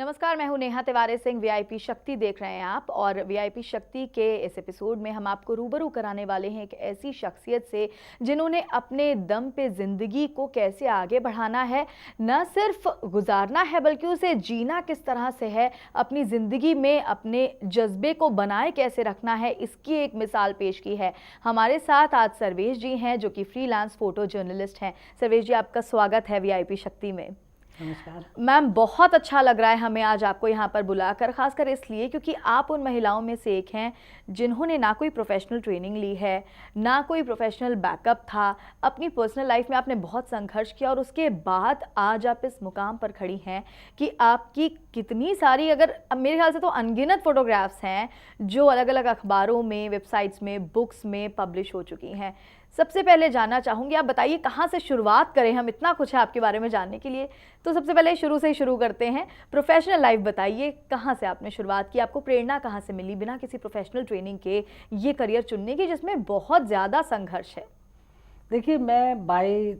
नमस्कार, मैं हूं नेहा तिवारी सिंह। वीआईपी शक्ति देख रहे हैं आप और वीआईपी शक्ति के इस एपिसोड में हम आपको रूबरू कराने वाले हैं एक ऐसी शख्सियत से जिन्होंने अपने दम पे जिंदगी को कैसे आगे बढ़ाना है, न सिर्फ गुजारना है बल्कि उसे जीना किस तरह से है, अपनी जिंदगी में अपने जज्बे को बनाए कैसे रखना है, इसकी एक मिसाल पेश की है। हमारे साथ आज सर्वेश जी हैं जो कि फ्रीलांस फोटो जर्नलिस्ट हैं। सर्वेश जी, आपका स्वागत है वीआईपी शक्ति में। नमस्कार मैम, बहुत अच्छा लग रहा है हमें आज आपको यहाँ पर बुलाकर, खासकर इसलिए क्योंकि आप उन महिलाओं में से एक हैं जिन्होंने ना कोई प्रोफेशनल ट्रेनिंग ली है, ना कोई प्रोफेशनल बैकअप था। अपनी पर्सनल लाइफ में आपने बहुत संघर्ष किया और उसके बाद आज आप इस मुकाम पर खड़ी हैं कि आपकी कितनी सारी, अगर मेरे ख्याल से तो अनगिनत फोटोग्राफ्स हैं जो अलग अलग अखबारों में, वेबसाइट्स में, बुक्स में पब्लिश हो चुकी हैं। सबसे पहले जानना चाहूँगी, आप बताइए कहाँ से शुरुआत करें, हम इतना कुछ है आपके बारे में जानने के लिए। तो सबसे पहले शुरू से ही शुरू करते हैं। प्रोफेशनल लाइफ बताइए, कहाँ से आपने शुरुआत की, आपको प्रेरणा कहाँ से मिली बिना किसी प्रोफेशनल ट्रेनिंग के ये करियर चुनने की जिसमें बहुत ज़्यादा संघर्ष है? देखिए, मैं बाय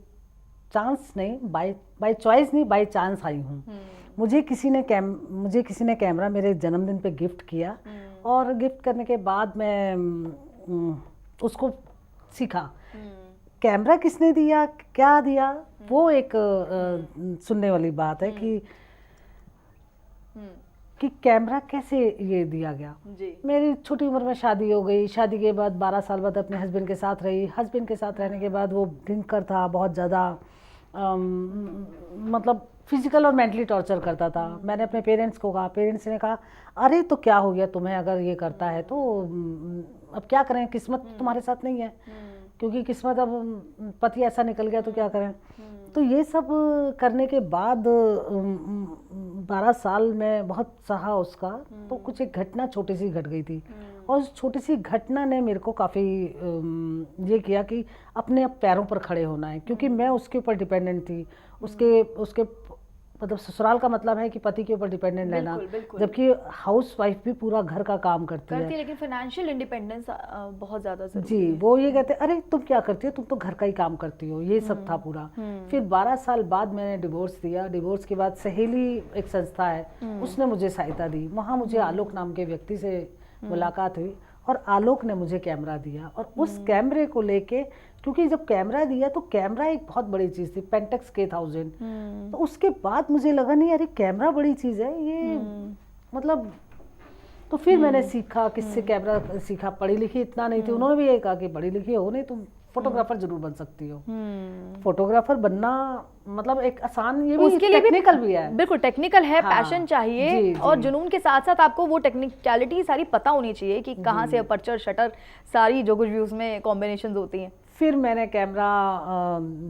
चांस नहीं, बाय चॉइस नहीं, बाय चांस आई हूँ। मुझे किसी ने कैमरा मेरे जन्मदिन पे गिफ्ट किया और गिफ्ट करने के बाद मैं उसको सीखा। कैमरा किसने दिया, क्या दिया, वो एक सुनने वाली बात है कि कैमरा कैसे ये दिया गया जी। मेरी छोटी उम्र में शादी हो गई। शादी के बाद 12 साल बाद अपने हस्बैंड के साथ रही। हस्बैंड के साथ रहने के बाद वो ड्रिंकर था, बहुत ज़्यादा मतलब फिजिकल और मेंटली टॉर्चर करता था। मैंने अपने पेरेंट्स को कहा, पेरेंट्स ने कहा अरे तो क्या हो गया तुम्हें, अगर ये करता है तो अब क्या करें, किस्मत तुम्हारे साथ नहीं है, क्योंकि किस्मत अब पति ऐसा निकल गया तो क्या करें। तो ये सब करने के बाद 12 साल में बहुत सहा उसका। तो कुछ एक घटना छोटी सी घट गई थी और उस छोटी सी घटना ने मेरे को काफ़ी ये किया कि अपने पैरों पर खड़े होना है, क्योंकि मैं उसके ऊपर डिपेंडेंट थी। उसके मतलब ससुराल का मतलब है कि पति के ऊपर डिपेंडेंट रहना, जबकि हाउस वाइफ भी पूरा घर का काम करती है, लेकिन फाइनेंशियल इंडिपेंडेंस बहुत ज़्यादा जी। वो ये कहते अरे तुम क्या करती हो, तुम तो घर का ही काम करती हो, ये सब था पूरा। फिर 12 साल बाद मैंने डिवोर्स दिया। डिवोर्स के बाद सहेली एक संस्था है, उसने मुझे सहायता दी। वहाँ मुझे आलोक नाम के व्यक्ति से मुलाकात हुई और आलोक ने मुझे कैमरा दिया। और उस कैमरे को लेके, क्योंकि जब कैमरा दिया तो कैमरा एक बहुत बड़ी चीज़ थी, पेंटेक्स K1000। तो उसके बाद मुझे लगा नहीं अरे कैमरा बड़ी चीज़ है ये, मतलब। तो फिर मैंने सीखा, किससे कैमरा सीखा। पढ़ी लिखी इतना नहीं थी, उन्होंने भी ये कहा कि पढ़ी लिखी हो नहीं, तुम फोटोग्राफर जरूर बन सकती हो। फोटोग्राफर बनना मतलब एक आसान, ये भी उसके लिए टेक्निकल भी है, बिल्कुल टेक्निकल है। हाँ, पैशन चाहिए जी, और जी। जुनून के साथ साथ आपको वो टेक्निकलिटी सारी पता होनी चाहिए कि कहाँ से अपर्चर, शटर, सारी जो कुछ भी उसमें कॉम्बिनेशंस होती हैं। फिर मैंने कैमरा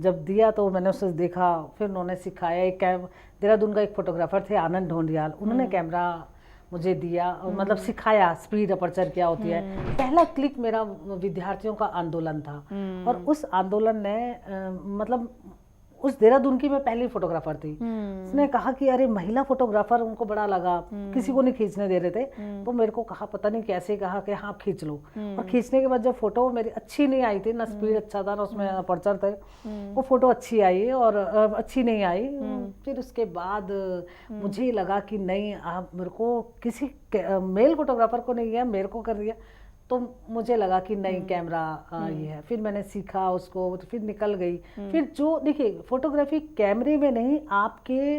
जब दिया तो मैंने उसे देखा, फिर उन्होंने सिखाया। एक देहरादून का एक फोटोग्राफर थे आनंद ढोंडियाल, उन्होंने कैमरा मुझे दिया और मतलब सिखाया स्पीड अपर्चर क्या होती है। पहला क्लिक मेरा विद्यार्थियों का आंदोलन था और उस आंदोलन ने मतलब उस देहरादून की मैं पहली फोटोग्राफर थी। उसने कहा कि अरे महिला फोटोग्राफर, उनको बड़ा लगा, किसी को नहीं खींचने दे रहे थे। तो मेरे को कहा, पता नहीं कैसे कहा कि हाँ खींच लो। और खींचने के बाद जब फोटो मेरी अच्छी नहीं आई थी, ना स्पीड अच्छा था ना उसमें अपर्चर थे, वो फोटो अच्छी आई और अच्छी नहीं आई। फिर उसके बाद मुझे लगा कि नहीं, आप मेरे को किसी मेल फोटोग्राफर को नहीं किया, मेरे को कर दिया। तो मुझे लगा कि नहीं, कैमरा ये है। फिर मैंने सीखा उसको, फिर निकल गई। फिर जो देखिए, फोटोग्राफी कैमरे में नहीं, आपके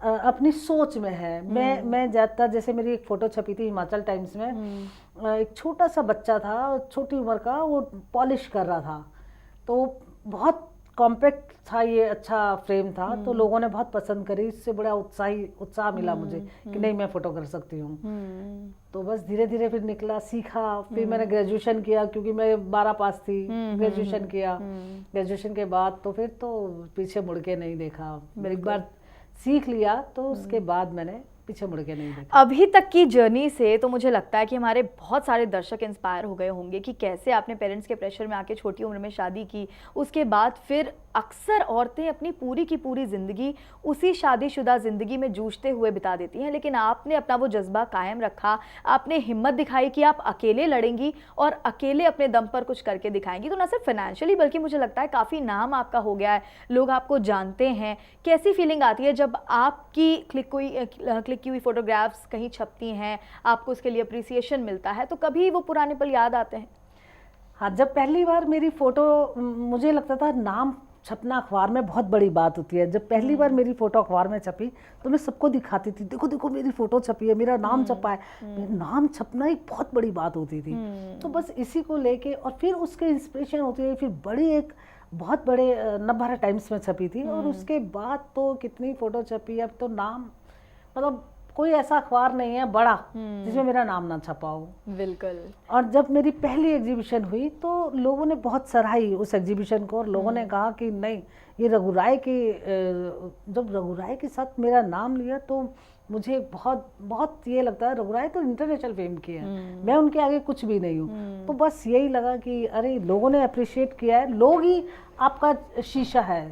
अपनी सोच में है। मैं ज़्यादातर, जैसे मेरी एक फ़ोटो छपी थी हिमाचल टाइम्स में, एक छोटा सा बच्चा था, छोटी उम्र का, वो पॉलिश कर रहा था। तो बहुत कॉम्पैक्ट था ये, अच्छा फ्रेम था, तो लोगों ने बहुत पसंद करी। इससे बड़ा उत्साह मिला मुझे कि नहीं, मैं फोटो कर सकती हूँ। तो बस धीरे धीरे फिर निकला, सीखा। फिर मैंने ग्रेजुएशन किया, क्योंकि मैं 12 पास थी। ग्रेजुएशन किया, ग्रेजुएशन के बाद तो फिर तो पीछे मुड़ के नहीं देखा। एक बार सीख लिया तो उसके बाद मैंने पीछे मुड़ के नहीं देखा। अभी तक की जर्नी से तो मुझे लगता है कि हमारे बहुत सारे दर्शक इंस्पायर हो गए होंगे कि कैसे आपने पेरेंट्स के प्रेशर में आके छोटी उम्र में शादी की। उसके बाद फिर अक्सर औरतें अपनी पूरी की पूरी ज़िंदगी उसी शादीशुदा ज़िंदगी में जूझते हुए बिता देती हैं, लेकिन आपने अपना वो जज्बा कायम रखा। आपने हिम्मत दिखाई कि आप अकेले लड़ेंगी और अकेले अपने दम पर कुछ करके दिखाएंगी। तो ना सिर्फ फाइनेंशियली बल्कि मुझे लगता है काफ़ी नाम आपका हो गया है, लोग आपको जानते हैं। कैसी फीलिंग आती है जब आपकी क्लिक क्लिक की हुई फोटोग्राफ्स कहीं छपती हैं, आपको उसके लिए अप्रिसिएशन मिलता है, तो कभी वो पुराने पल याद आते हैं? हाँ, जब पहली बार मेरी फ़ोटो, मुझे लगता था नाम छपना अखबार में बहुत बड़ी बात होती है। जब पहली बार मेरी फ़ोटो अखबार में छपी तो मैं सबको दिखाती थी, देखो देखो मेरी फ़ोटो छपी है, मेरा नाम छपा है। नाम छपना एक बहुत बड़ी बात होती थी। तो बस इसी को लेके, और फिर उसके इंस्पिरेशन होती है, फिर बड़ी एक बहुत बड़े नवभारत टाइम्स में छपी थी, और उसके बाद तो कितनी फ़ोटो छपी। अब तो नाम, मतलब कोई ऐसा अखबार नहीं है बड़ा जिसमें मेरा नाम ना छपा हो। बिल्कुल। और जब मेरी पहली एग्जीबिशन हुई तो लोगों ने बहुत सराही उस एग्जीबिशन को, और लोगों ने कहा कि नहीं, ये रघु राय की, जब रघु राय के साथ मेरा नाम लिया तो मुझे बहुत बहुत ये लगता है, रघु राय तो इंटरनेशनल फेम की है, मैं उनके आगे कुछ भी नहीं हूँ। तो बस यही लगा कि अरे लोगों ने अप्रिशिएट किया है, लोग ही आपका शीशा है,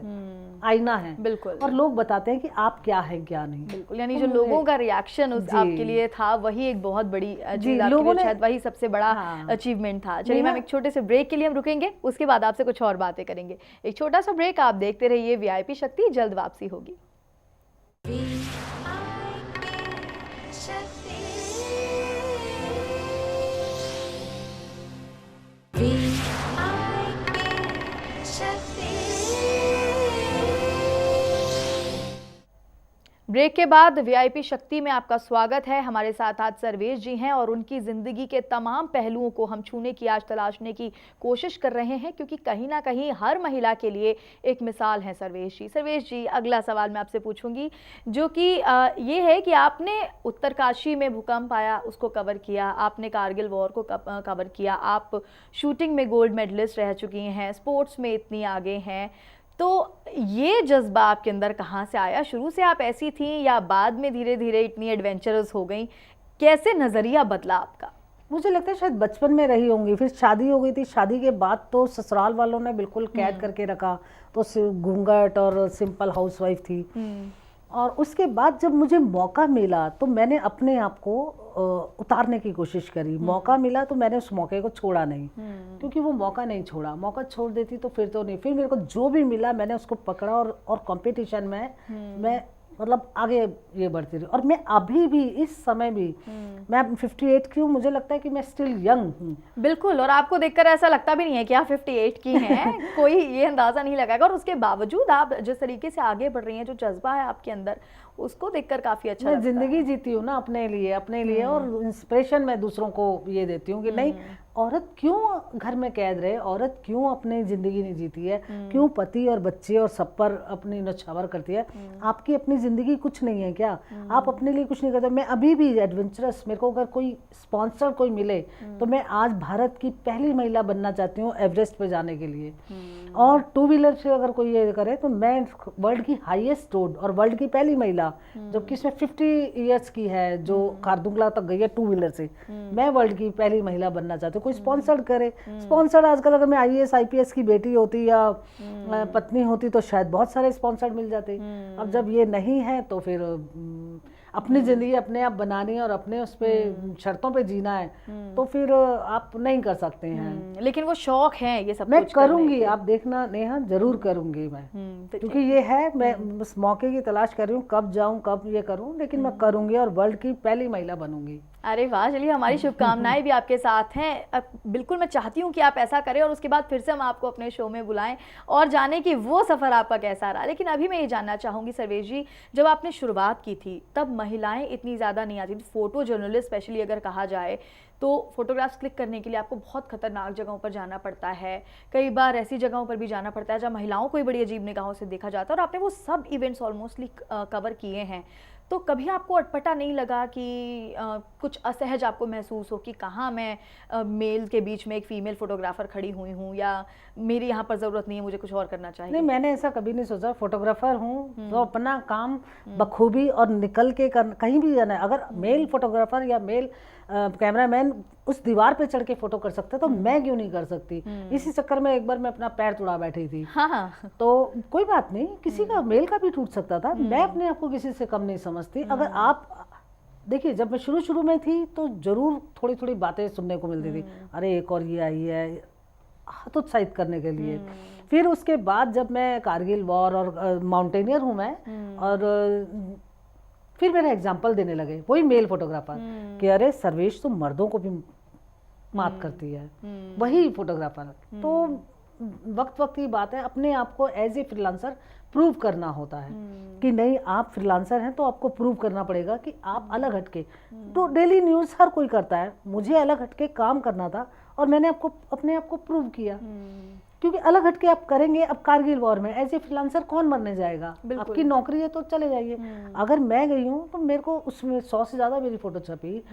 आईना है। बिल्कुल। और लोग बताते हैं कि आप क्या है क्या नहीं। बिल्कुल, यानी जो लोगों का रिएक्शन उस आपके लिए था वही एक बहुत बड़ी चीज आपके लिए, शायद वही सबसे बड़ा अचीवमेंट था। चलिए मैम, एक छोटे से ब्रेक के लिए हम रुकेंगे, उसके बाद आपसे कुछ और बातें करेंगे। एक छोटा सा ब्रेक, आप देखते रहिए वीआईपी शक्ति, जल्द वापसी होगी। ब्रेक के बाद वीआईपी शक्ति में आपका स्वागत है। हमारे साथ आज सर्वेश जी हैं और उनकी ज़िंदगी के तमाम पहलुओं को हम छूने की, आज तलाशने की कोशिश कर रहे हैं, क्योंकि कहीं ना कहीं हर महिला के लिए एक मिसाल है सर्वेश जी। सर्वेश जी, अगला सवाल मैं आपसे पूछूंगी, जो कि ये है कि आपने उत्तरकाशी में भूकंप आया उसको कवर किया, आपने कारगिल वॉर को कवर किया, आप शूटिंग में गोल्ड मेडलिस्ट रह चुकी हैं, स्पोर्ट्स में इतनी आगे हैं, तो ये जज्बा आपके अंदर कहाँ से आया? शुरू से आप ऐसी थी या बाद में धीरे धीरे इतनी एडवेंचरस हो गई? कैसे नज़रिया बदला आपका? मुझे लगता है शायद बचपन में रही होंगी, फिर शादी हो गई थी। शादी के बाद तो ससुराल वालों ने बिल्कुल कैद करके रखा, तो घूंघट और सिंपल हाउसवाइफ थी। और उसके बाद जब मुझे मौका मिला तो मैंने अपने आप को उतारने की कोशिश करी। मौका मिला तो मैंने उस मौके को छोड़ा नहीं, क्योंकि वो मौका नहीं छोड़ा। मौका छोड़ देती तो फिर तो नहीं, फिर मेरे को जो भी मिला मैंने उसको पकड़ा, और कंपटीशन में मैं मतलब आगे ये बढ़ती रही। और मैं अभी भी, इस समय भी, मैं 58 की हूँ, मुझे लगता है कि मैं स्टिल यंग हूँ। बिल्कुल, और आपको देखकर ऐसा लगता भी नहीं है कि आप 58 की हैं। कोई ये अंदाज़ा नहीं लगाएगा, और उसके बावजूद आप जिस तरीके से आगे बढ़ रही हैं, जो जज्बा है आपके अंदर, उसको देखकर काफ़ी अच्छा लगता है। मैं जिंदगी जीती हूँ ना अपने लिए, और इंस्पिरेशन मैं दूसरों को ये देती हूँ कि नहीं, औरत क्यों घर में कैद रहे, औरत क्यों अपनी जिंदगी नहीं जीती है, क्यों पति और बच्चे और सब पर अपनी नछावर करती है। आपकी अपनी जिंदगी कुछ नहीं है क्या? आप अपने लिए कुछ नहीं करते? मैं अभी भी एडवेंचरस, मेरे को अगर कोई स्पॉन्सर कोई मिले तो मैं आज भारत की पहली महिला बनना चाहती हूँ एवरेस्ट पे जाने के लिए। और 2 व्हीलर से अगर कोई ये करे तो मैं वर्ल्ड की हाईएस्ट रोड और वर्ल्ड की पहली महिला, जबकि इसमें 50 इयर्स की है जो खारदुंगला तक गई है 2 व्हीलर से, मैं वर्ल्ड की पहली महिला बनना चाहती हूँ। कोई स्पॉन्सर करे। स्पॉन्सर आजकल, अगर मैं IAS IPS की बेटी होती या पत्नी होती तो शायद बहुत सारे स्पॉन्सर मिल जाते। अब जब ये नहीं है तो फिर अपनी जिंदगी अपने आप बनानी है और अपने उस पे शर्तों पे जीना है, तो फिर आप नहीं कर सकते हैं। लेकिन वो शौक है ये सब मैं कुछ करूंगी, आप देखना नेहा, जरूर करूंगी मैं, क्योंकि ये है, मैं बस मौके की तलाश कर रही हूँ, कब जाऊं कब ये करूं, लेकिन मैं करूंगी और वर्ल्ड की पहली महिला बनूंगी। अरे वाह, चलिए हमारी शुभकामनाएं भी आपके साथ हैं। बिल्कुल मैं चाहती हूँ कि आप ऐसा करें और उसके बाद फिर से हम आपको अपने शो में बुलाएं और जाने कि वो सफ़र आपका कैसा रहा। लेकिन अभी मैं ये जानना चाहूँगी सर्वेश जी, जब आपने शुरुआत की थी तब महिलाएं इतनी ज़्यादा नहीं आती थी। फ़ोटो जर्नलिस्ट स्पेशली अगर कहा जाए तो फ़ोटोग्राफ्स क्लिक करने के लिए आपको बहुत खतरनाक जगहों पर जाना पड़ता है, कई बार ऐसी जगहों पर भी जाना पड़ता है जहाँ महिलाओं को ही बड़ी अजीब निगाहों से देखा जाता है, और आपने वो सब इवेंट्स ऑलमोस्टली कवर किए हैं। तो कभी आपको अटपटा नहीं लगा कि कुछ असहज आपको महसूस हो कि कहाँ मैं मेल के बीच में एक फ़ीमेल फ़ोटोग्राफ़र खड़ी हुई हूँ, या मेरी यहाँ पर ज़रूरत नहीं है, मुझे कुछ और करना चाहिए? नहीं, मैंने ऐसा कभी नहीं सोचा। फोटोग्राफर हूँ तो अपना काम बखूबी और निकल के कहीं भी जाना है। अगर मेल फोटोग्राफर या मेल कैमरामैन उस दीवार पे चढ़ के फोटो कर सकते तो मैं क्यों नहीं कर सकती? इसी चक्कर में एक बार मैं अपना पैर तुड़ा बैठी थी। हाँ। तो कोई बात नहीं, किसी का मेल का भी टूट सकता था। मैं अपने आप को किसी से कम नहीं समझती। अगर आप देखिए, जब मैं शुरू में थी तो जरूर थोड़ी थोड़ी बातें सुनने को मिलती थी, अरे एक और ये आई है, हतोत्साहित करने के लिए। फिर उसके बाद जब मैं कारगिल वॉर और माउंटेनियर हूँ मैं, और फिर मेरा एग्जाम्पल देने लगे वही मेल फोटोग्राफर कि अरे सर्वेश तो मर्दों को भी मात करती है, वही फोटोग्राफर। तो वक्त वक्त की बात है, अपने आप को एज ए फ्रीलांसर प्रूव करना होता है कि नहीं आप फ्रीलांसर हैं तो आपको प्रूव करना पड़ेगा कि आप अलग हटके। तो डेली न्यूज़ हर कोई करता है, मुझे अलग हटके काम करना था और मैंने अपने आप को प्रूव किया, क्योंकि अलग हटके आप करेंगे। अब कारगिल वॉर में एज ए फ्रीलांसर कौन मरने जाएगा, आपकी नौकरी है तो चले जाइए। अगर मैं गई हूँ तो मेरे को उसमें 100 से ज़्यादा मेरी फोटो छपी।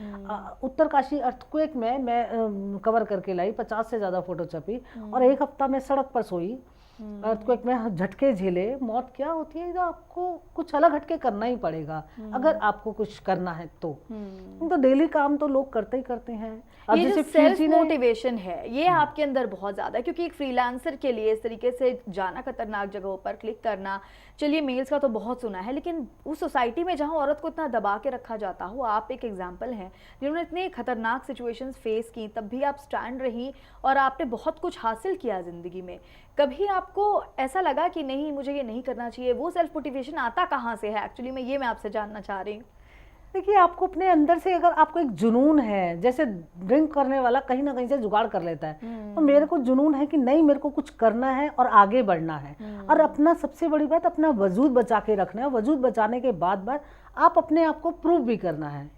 उत्तरकाशी अर्थक्वेक में मैं कवर करके लाई, 50 से ज़्यादा फोटो छपी और एक हफ्ता मैं सड़क पर सोई, अर्थक्वेक में झटके झेले। मौत क्या होती है, तो आपको कुछ अलग हटके करना ही पड़ेगा अगर आपको कुछ करना है तो डेली काम तो लोग करते ही करते हैं। अब ये जो जैसे सेल्फ फिजी ने- मोटिवेशन है ये आपके अंदर बहुत ज़्यादा है, क्योंकि एक फ्रीलांसर के लिए इस तरीके से जाना, खतरनाक जगहों पर क्लिक करना, चलिए मेल्स का तो बहुत सुना है, लेकिन उस सोसाइटी में जहां औरत को इतना दबा के रखा जाता हो, आप एक एग्जाम्पल हैं जिन्होंने इतनी खतरनाक सिचुएशंस फेस की, तब भी आप स्टैंड रही और आपने बहुत कुछ हासिल किया ज़िंदगी में। कभी आपको ऐसा लगा कि नहीं मुझे ये नहीं करना चाहिए? वो सेल्फ मोटिवेशन आता कहाँ से है एक्चुअली में, ये मैं आपसे जानना चाह रही हूँ। देखिए, आपको अपने अंदर से अगर आपको एक जुनून है, जैसे ड्रिंक करने वाला कहीं ना कहीं से जुगाड़ कर लेता है, तो मेरे को जुनून है कि नहीं मेरे को कुछ करना है और आगे बढ़ना है। और अपना सबसे बड़ी बात अपना वजूद बचा के रखना है। वजूद बचाने के बाद आप अपने आप को प्रूव भी करना है।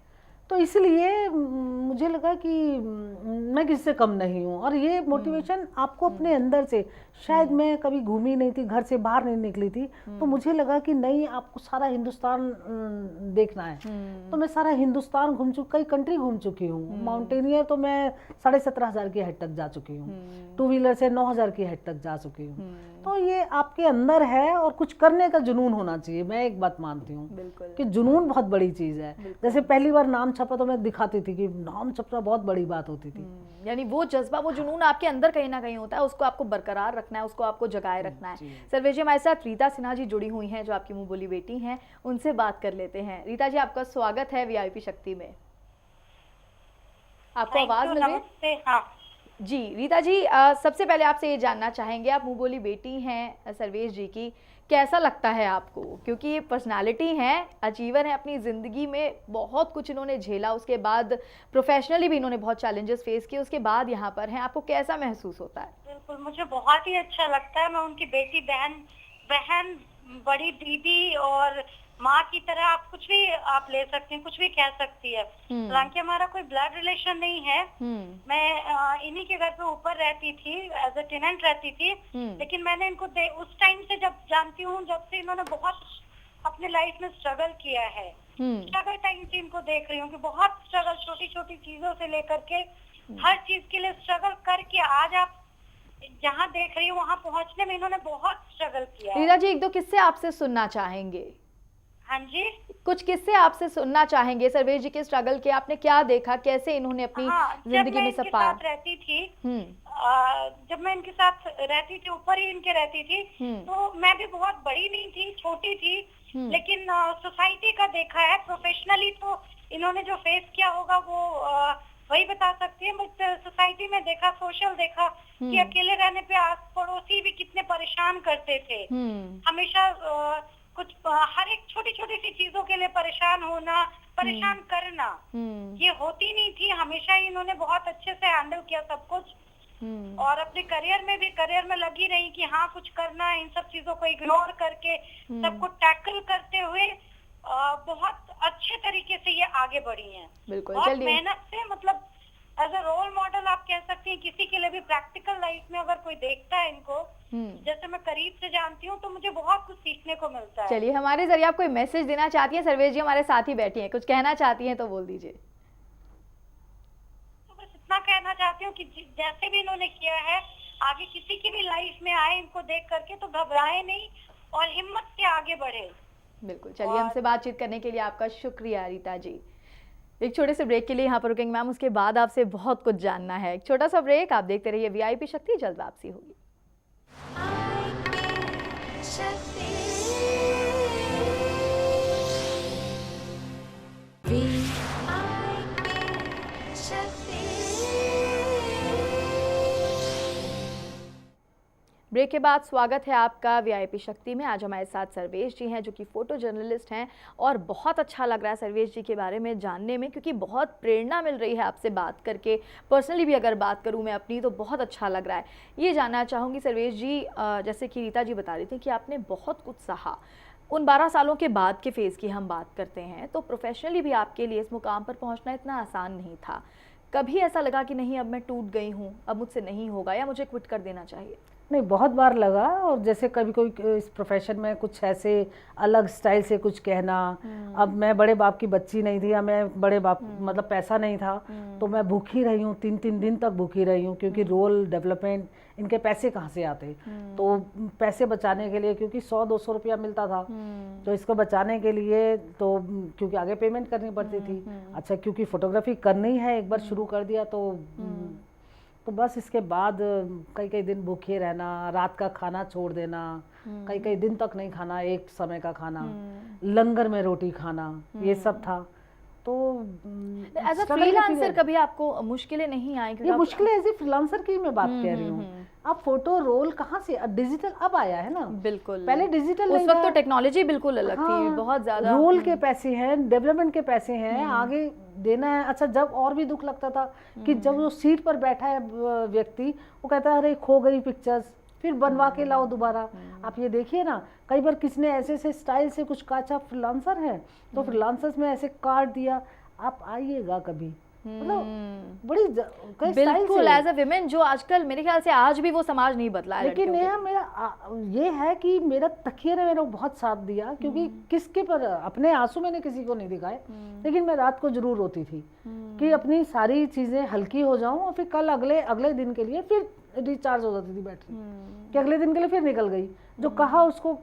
तो इसलिए मुझे लगा कि मैं किसी से कम नहीं हूँ। और ये मोटिवेशन आपको अपने अंदर से, शायद मैं कभी घूमी नहीं थी, घर से बाहर नहीं निकली थी, तो मुझे लगा कि नहीं आपको सारा हिंदुस्तान देखना है। तो मैं सारा हिंदुस्तान घूम चुकी, कई कंट्री घूम चुकी हूँ। माउंटेनियर तो मैं 17,500 की हाइट तक जा चुकी हूँ, 2 व्हीलर से 9,000 की हाइट तक जा चुकी हूँ। तो ये आपके अंदर है और कुछ करने का जुनून होना चाहिए। मैं एक बात मानती हूँ कि जुनून बहुत बड़ी चीज़ है। जैसे पहली बार नाम छपा तो मैं दिखाती थी कि नाम छपना बहुत बड़ी बात होती थी। यानी वो जज्बा, वो जुनून आपके अंदर कहीं ना कहीं होता है, उसको आपको बरकरार रखना है, उसको आपको जगाए रखना है। सर्वेश जी, हमारे साथ रीता सिन्हा जी जुड़ी हुई हैं जो आपकी मुंह बोली बेटी हैं, उनसे बात कर लेते हैं। रीता जी, आपका स्वागत है वीआईपी शक्ति में। आपको आवाज मिल रही है? हाँ जी रीता जी, सबसे पहले आपसे ये जानना चाहेंगे, आप मुंह बोली बेटी हैं सर्वेश जी की, कैसा लगता है आपको? क्योंकि ये पर्सनालिटी हैं, अचीवर हैं, अपनी ज़िंदगी में बहुत कुछ इन्होंने झेला, उसके बाद प्रोफेशनली भी इन्होंने बहुत चैलेंजेस फेस किए, उसके बाद यहाँ पर हैं। आपको कैसा महसूस होता है? बिल्कुल, मुझे बहुत ही अच्छा लगता है। मैं उनकी बेटी, बहन, बड़ी दीदी और माँ की तरह आप कुछ भी आप ले सकती हैं, कुछ भी कह सकती है। हालांकि हमारा कोई ब्लड रिलेशन नहीं है। मैं इन्हीं के घर पे ऊपर रहती थी, एज ए टेनेंट रहती थी। लेकिन मैंने इनको उस टाइम से जब जानती हूँ, जब से इन्होंने बहुत अपने लाइफ में स्ट्रगल किया है, स्ट्रगल टाइम से इनको देख रही हूँ कि बहुत स्ट्रगल, छोटी छोटी चीजों से लेकर के हर चीज के लिए स्ट्रगल करके आज आप जहाँ देख रही हो वहाँ पहुँचने में इन्होंने बहुत स्ट्रगल किया है। रीता जी, एक दो किस्से आपसे सुनना चाहेंगे। हाँ जी, कुछ किस्से आपसे सुनना चाहेंगे सर्वेश जी के स्ट्रगल के, आपने क्या देखा, कैसे इन्होंने अपनी जिंदगी में सब पाया? रहती थी, जब मैं इनके साथ रहती थी, ऊपर ही इनके रहती थी, तो मैं भी बहुत बड़ी नहीं थी, छोटी थी, लेकिन सोसाइटी का देखा है। प्रोफेशनली तो इन्होंने जो फेस किया होगा वो वही बता सकती है, बट सोसाइटी में देखा, सोशल देखा कि अकेले रहने पे आस पड़ोसी भी कितने परेशान करते थे। हमेशा कुछ हर एक छोटी छोटी सी चीजों के लिए परेशान होना, परेशान करना, ये होती नहीं थी। हमेशा ही इन्होंने बहुत अच्छे से हैंडल किया सब कुछ। और अपने करियर में लगी रही कि हाँ कुछ करना है, इन सब चीजों को इग्नोर करके सबको टैकल करते हुए बहुत अच्छे तरीके से ये आगे बढ़ी हैं। बिल्कुल, बहुत चलिए। मेहनत से, मतलब एज अ रोल मॉडल आप कह सकती हैं। किसी के लिए भी प्रैक्टिकल लाइफ में अगर कोई देखता है इनको, जैसे मैं करीब से जानती हूँ, तो मुझे बहुत कुछ सीखने को मिलता है। चलिए, हमारे जरिए आप कोई मैसेज देना चाहती हैं? सर्वेश जी हमारे साथ ही बैठी हैं, कुछ कहना चाहती हैं तो बोल दीजिए। तो बस इतना कहना चाहती हूँ कि जैसे भी इन्होंने किया है, आगे किसी की भी लाइफ में आए इनको देख करके तो घबराए नहीं और हिम्मत से आगे बढ़े। बिल्कुल, चलिए, हमसे बातचीत करने के लिए आपका शुक्रिया रीता जी। एक छोटे से ब्रेक के लिए यहाँ पर रुकेंगे मैम, उसके बाद आपसे बहुत कुछ जानना है। एक छोटा सा ब्रेक, आप देखते रहिए वीआईपी शक्ति, जल्द वापसी होगी। ब्रेक के बाद स्वागत है आपका वीआईपी शक्ति में। आज हमारे साथ सर्वेश जी हैं जो कि फ़ोटो जर्नलिस्ट हैं और बहुत अच्छा लग रहा है सर्वेश जी के बारे में जानने में, क्योंकि बहुत प्रेरणा मिल रही है आपसे बात करके। पर्सनली भी अगर बात करूं मैं अपनी तो बहुत अच्छा लग रहा है। ये जानना चाहूँगी सर्वेश जी, जैसे कि रीता जी बता रही थी कि आपने बहुत कुछ सहा, उन 12 सालों के बाद के फेज़ की हम बात करते हैं तो प्रोफेशनली भी आपके लिए इस मुकाम पर पहुँचना इतना आसान नहीं था। कभी ऐसा लगा कि नहीं अब मैं टूट गई हूँ, अब मुझसे नहीं होगा या मुझे क्विट कर देना चाहिए? नहीं, बहुत बार लगा। और जैसे कभी कोई इस प्रोफेशन में कुछ ऐसे अलग स्टाइल से कुछ कहना, अब मैं बड़े बाप की बच्ची नहीं थी या मैं बड़े बाप मतलब पैसा नहीं था तो मैं भूखी रही हूँ, 3-3 दिन तक भूखी रही हूँ, क्योंकि रोल डेवलपमेंट इनके पैसे कहाँ से आते। तो पैसे बचाने के लिए, क्योंकि 100-200 रुपया मिलता था, तो इसको बचाने के लिए तो क्योंकि आगे पेमेंट करनी पड़ती थी। अच्छा, क्योंकि फोटोग्राफी करनी है, एक बार शुरू कर दिया तो बस इसके बाद कई दिन भूखे रहना, रात का खाना छोड़ देना, कई दिन तक नहीं खाना, एक समय का खाना, लंगर में रोटी खाना, ये सब था। तो एज अ फ्रीलांसर कभी आपको मुश्किलें नहीं आई? ये मुश्किलें एज ए फ्रीलांसर की मैं बात कह रही हूँ। अब फोटो रोल कहाँ से, डिजिटल अब आया है ना। बिल्कुल, पहले डिजिटल उस वक्त तो टेक्नोलॉजी बिल्कुल अलग थी, बहुत ज्यादा। रोल के पैसे हैं, डेवलपमेंट के पैसे हैं, आगे देना है। अच्छा, जब और भी दुख लगता था कि जब वो सीट पर बैठा है व्यक्ति, वो कहता है अरे खो गई पिक्चर्स, फिर बनवा के लाओ दोबारा। आप ये देखिए ना, कई बार किसने ऐसे स्टाइल से कुछ कहा, अच्छा फ्रीलांसर है तो फ्रीलांसर्स में ऐसे कार्ड दिया, आप आइएगा कभी, मतलब बड़ी बिल्कुल एज अ विमेन, जो आजकल मेरे ख्याल से आज भी वो समाज नहीं बदला है। लेकिन नेहा, मेरा ये है कि मेरा तकिए ने मेरा बहुत साथ दिया, क्योंकि किसके पर अपने आंसू मैंने किसी को नहीं दिखाए, लेकिन मैं रात को जरूर रोती थी कि अपनी सारी चीजें हल्की हो जाऊं और फिर कल अगले दिन के लिए फिर रिचार्ज हो जाती थी बैटरी, कि अगले दिन के लिए फिर निकल गई। जो कहा उसको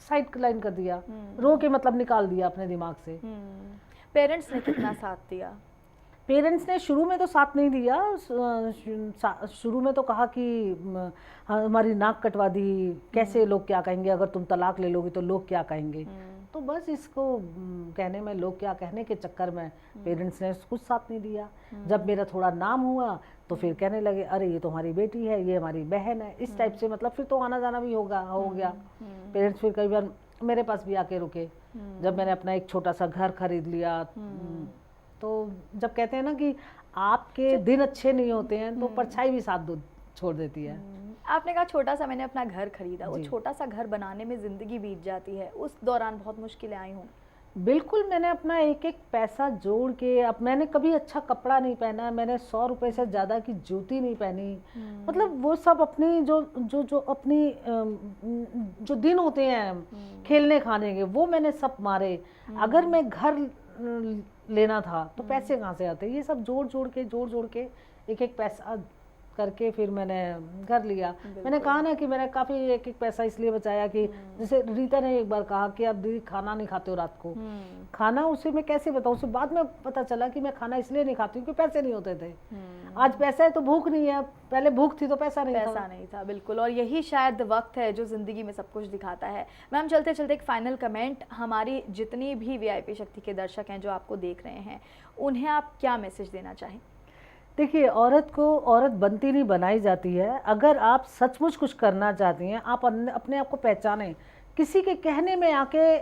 साइड लाइन कर दिया, रो के मतलब निकाल दिया अपने दिमाग से। पेरेंट्स ने कितना साथ दिया? पेरेंट्स ने शुरू में तो साथ नहीं दिया। शुरू में तो कहा कि हमारी नाक कटवा दी, कैसे लोग क्या कहेंगे, अगर तुम तलाक ले लोगी तो लोग क्या कहेंगे। तो बस इसको कहने में, लोग क्या कहने के चक्कर में पेरेंट्स ने कुछ साथ नहीं दिया। जब मेरा थोड़ा नाम हुआ तो फिर कहने लगे अरे ये तो हमारी बेटी है, ये हमारी बहन है, इस टाइप से, मतलब फिर तो आना जाना भी हो गया। पेरेंट्स फिर कई बार मेरे पास भी आके रुके, जब मैंने अपना एक छोटा सा घर खरीद लिया। तो जब कहते हैं ना कि आपके दिन अच्छे नहीं होते हैं तो परछाई भी साथ छोड़ देती है। आपने कहा छोटा सा मैंने अपना घर खरीदा, वो छोटा सा घर बनाने में जिंदगी बीत जाती है, उस दौरान बहुत मुश्किलें आई हों? बिल्कुल, मैंने अपना एक पैसा जोड़ के, अब मैंने कभी अच्छा कपड़ा नहीं पहना, मैंने 100 रुपए से ज़्यादा की जूती नहीं पहनी, मतलब वो सब अपनी जो अपनी जो दिन होते हैं खेलने खाने के, वो मैंने सब मारे। अगर मैं घर लेना था तो पैसे कहाँ से आते, ये सब जोड़ जोड़ के एक पैसा करके फिर मैंने घर लिया। मैंने कहा ना कि मैंने काफ़ी एक पैसा इसलिए बचाया कि जैसे रीता ने एक बार कहा कि आप दीदी खाना नहीं खाते हो रात को, खाना उसे मैं कैसे बताऊँ, उसे बाद में पता चला कि मैं खाना इसलिए नहीं खाती हूँ कि पैसे नहीं होते थे। आज पैसा है तो भूख नहीं है, पहले भूख थी तो पैसा नहीं था। बिल्कुल, और यही शायद वक्त है जो ज़िंदगी में सब कुछ दिखाता है। मैम, चलते चलते एक फाइनल कमेंट, हमारी जितनी भी वीआईपी शक्ति के दर्शक हैं जो आपको देख रहे हैं, उन्हें आप क्या मैसेज देना चाहें? देखिए, औरत को औरत बनती नहीं, बनाई जाती है। अगर आप सचमुच कुछ करना चाहती हैं, आप अपने आप को पहचानें। किसी के कहने में आके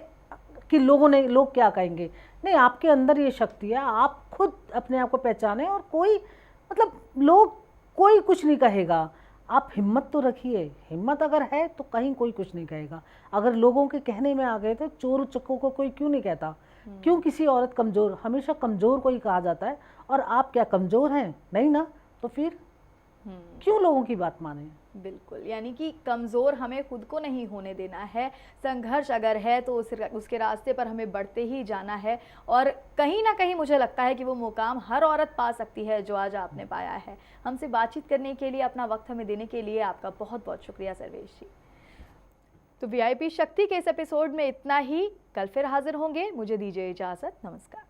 कि लोग क्या कहेंगे, नहीं, आपके अंदर ये शक्ति है, आप खुद अपने आप को पहचानें और कोई कुछ नहीं कहेगा। आप हिम्मत तो रखिए, हिम्मत अगर है तो कहीं कोई कुछ नहीं कहेगा। अगर लोगों के कहने में आ गए तो चोर उचक्कों को कोई क्यों नहीं कहता, क्यों किसी औरत कमज़ोर, हमेशा कमज़ोर को ही कहा जाता है। और आप क्या कमज़ोर हैं? नहीं ना, तो फिर क्यों लोगों की बात माने? बिल्कुल, यानी कि कमज़ोर हमें खुद को नहीं होने देना है। संघर्ष अगर है तो उसके रास्ते पर हमें बढ़ते ही जाना है, और कहीं ना कहीं मुझे लगता है कि वो मुकाम हर औरत पा सकती है जो आज आपने पाया है। हमसे बातचीत करने के लिए, अपना वक्त हमें देने के लिए आपका बहुत बहुत शुक्रिया सर्वेश जी। तो वीआईपी शक्ति के इस एपिसोड में इतना ही, कल फिर हाजिर होंगे। मुझे दीजिए इजाज़त, नमस्कार।